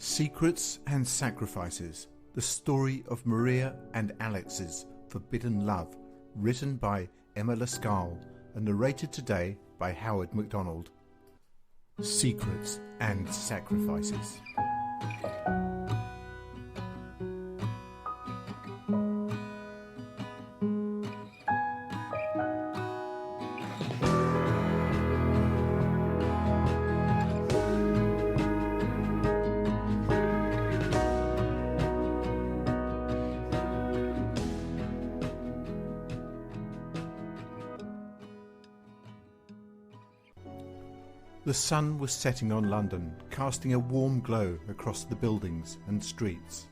Secrets and Sacrifices, the story of Maria and Alex's forbidden love, written by Emma Lascaux and narrated today by Howard MacDonald. Secrets and Sacrifices. The sun was setting on London, casting a warm glow across the buildings and streets.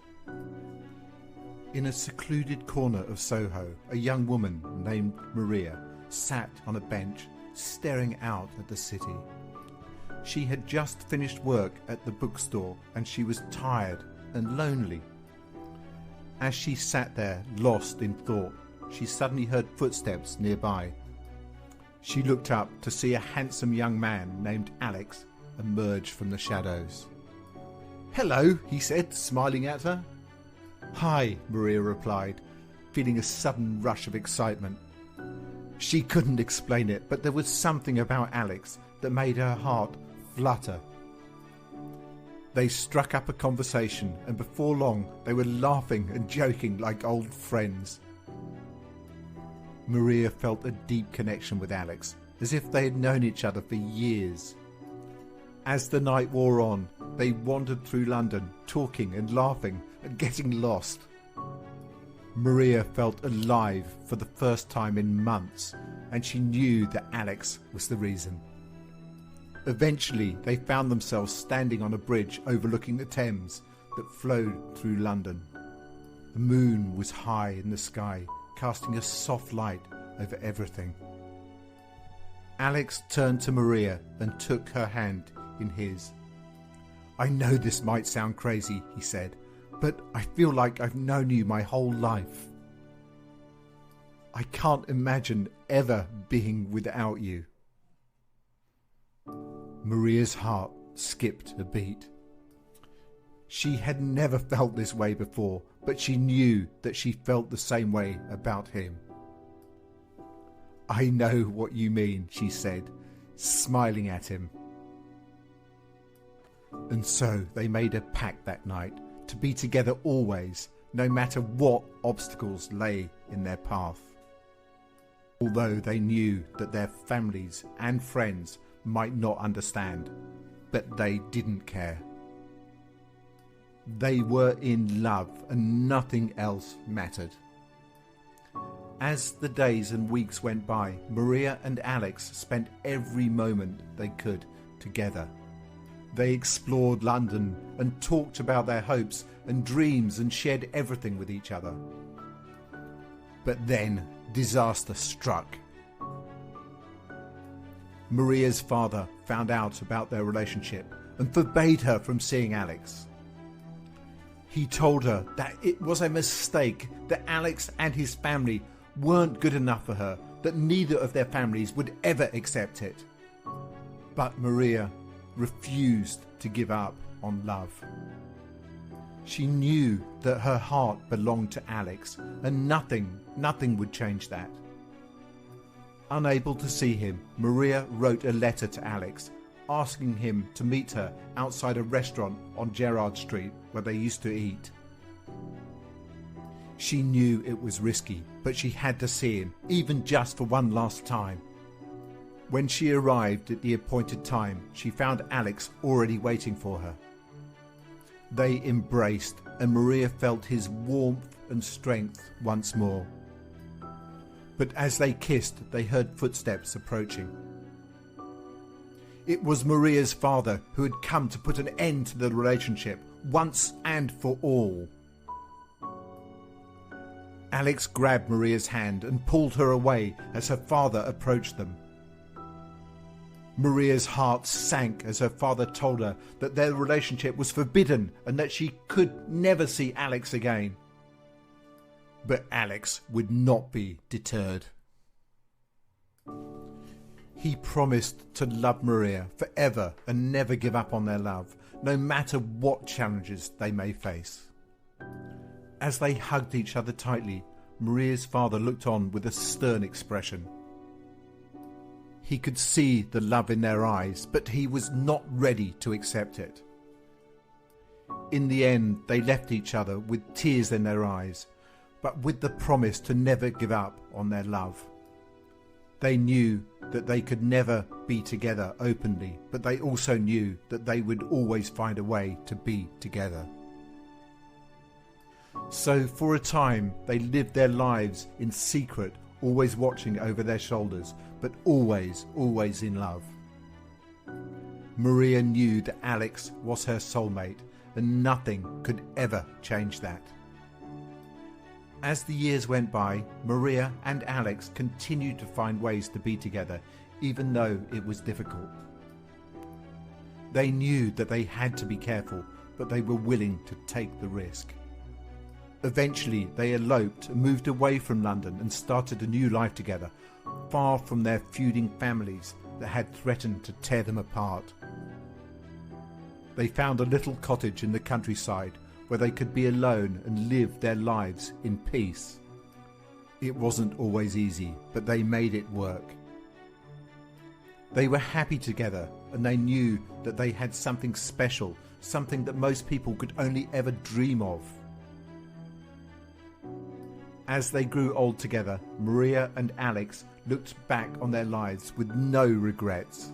In a secluded corner of Soho, a young woman named Maria sat on a bench, staring out at the city. She had just finished work at the bookstore and she was tired and lonely. As she sat there, lost in thought, she suddenly heard footsteps nearby. She looked up to see a handsome young man named Alex emerge from the shadows. "Hello," he said, smiling at her. "Hi," Maria replied, feeling a sudden rush of excitement. She couldn't explain it, but there was something about Alex that made her heart flutter. They struck up a conversation, and before long they were laughing and joking like old friends. Maria felt a deep connection with Alex, as if they had known each other for years. As the night wore on, they wandered through London, talking and laughing and getting lost. Maria felt alive for the first time in months, and she knew that Alex was the reason. Eventually, they found themselves standing on a bridge overlooking the Thames that flowed through London. The moon was high in the sky, casting a soft light over everything. Alex turned to Maria and took her hand in his. "I know this might sound crazy," he said, "but I feel like I've known you my whole life. I can't imagine ever being without you." Maria's heart skipped a beat. She had never felt this way before, but she knew that she felt the same way about him. "I know what you mean," she said, smiling at him. And so they made a pact that night to be together always, no matter what obstacles lay in their path. Although they knew that their families and friends might not understand, but they didn't care. They were in love and nothing else mattered. As the days and weeks went by, Maria and Alex spent every moment they could together. They explored London and talked about their hopes and dreams and shared everything with each other. But then disaster struck. Maria's father found out about their relationship and forbade her from seeing Alex. He told her that it was a mistake, that Alex and his family weren't good enough for her, that neither of their families would ever accept it. But Maria refused to give up on love. She knew that her heart belonged to Alex, and nothing would change that. Unable to see him, Maria wrote a letter to Alex, asking him to meet her outside a restaurant on Gerrard Street where they used to eat. She knew it was risky, but she had to see him, even just for one last time. When she arrived at the appointed time, she found Alex already waiting for her. They embraced, and Maria felt his warmth and strength once more. But as they kissed, they heard footsteps approaching. It was Maria's father, who had come to put an end to the relationship once and for all. Alex grabbed Maria's hand and pulled her away as her father approached them. Maria's heart sank as her father told her that their relationship was forbidden and that she could never see Alex again. But Alex would not be deterred. He promised to love Maria forever and never give up on their love, no matter what challenges they may face. As they hugged each other tightly, Maria's father looked on with a stern expression. He could see the love in their eyes, but he was not ready to accept it. In the end, they left each other with tears in their eyes, but with the promise to never give up on their love. They knew that they could never be together openly, but they also knew that they would always find a way to be together. So for a time, they lived their lives in secret, always watching over their shoulders, but always, always in love. Maria knew that Alex was her soulmate, and nothing could ever change that. As the years went by, Maria and Alex continued to find ways to be together, even though it was difficult. They knew that they had to be careful, but they were willing to take the risk. Eventually, they eloped and moved away from London and started a new life together, far from their feuding families that had threatened to tear them apart. They found a little cottage in the countryside where they could be alone and live their lives in peace. It wasn't always easy, but they made it work. They were happy together, and they knew that they had something special, something that most people could only ever dream of. As they grew old together, Maria and Alex looked back on their lives with no regrets.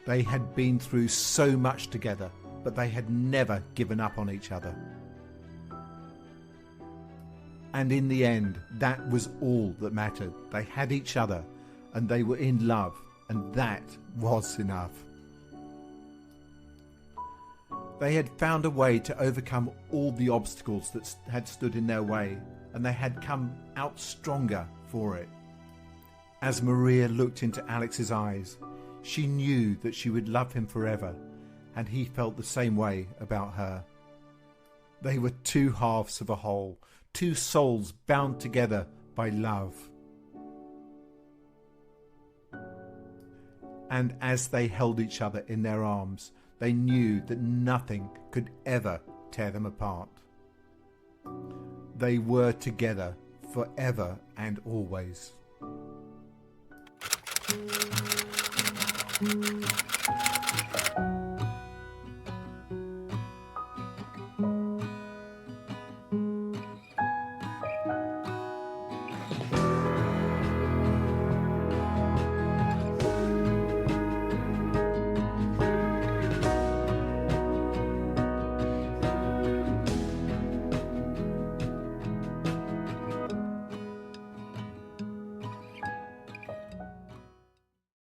They had been through so much together, but they had never given up on each other. And in the end, that was all that mattered. They had each other, and they were in love, and that was enough. They had found a way to overcome all the obstacles that had stood in their way, and they had come out stronger for it. As Maria looked into Alex's eyes, she knew that she would love him forever, and he felt the same way about her. They were two halves of a whole, two souls bound together by love. And as they held each other in their arms, they knew that nothing could ever tear them apart. They were together forever and always.